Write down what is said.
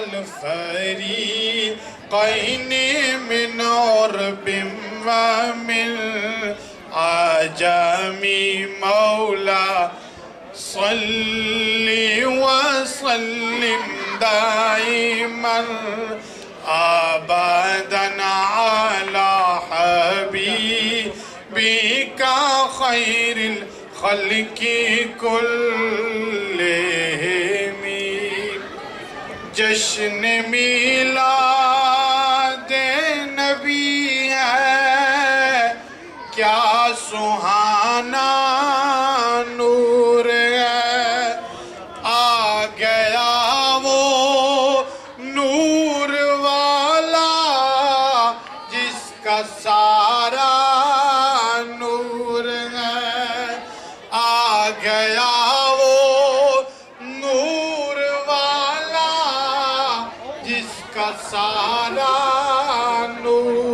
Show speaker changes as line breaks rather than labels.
الفريقين من عرب ومن عجم مولا صل وسلم دائما أبدا على حبيبك خير الخلق كلهم जश्न मिलाद नबी है क्या सुहाना नूर है आ गया वो नूर वाला जिसका सारा नूर है आ गया सारा नूर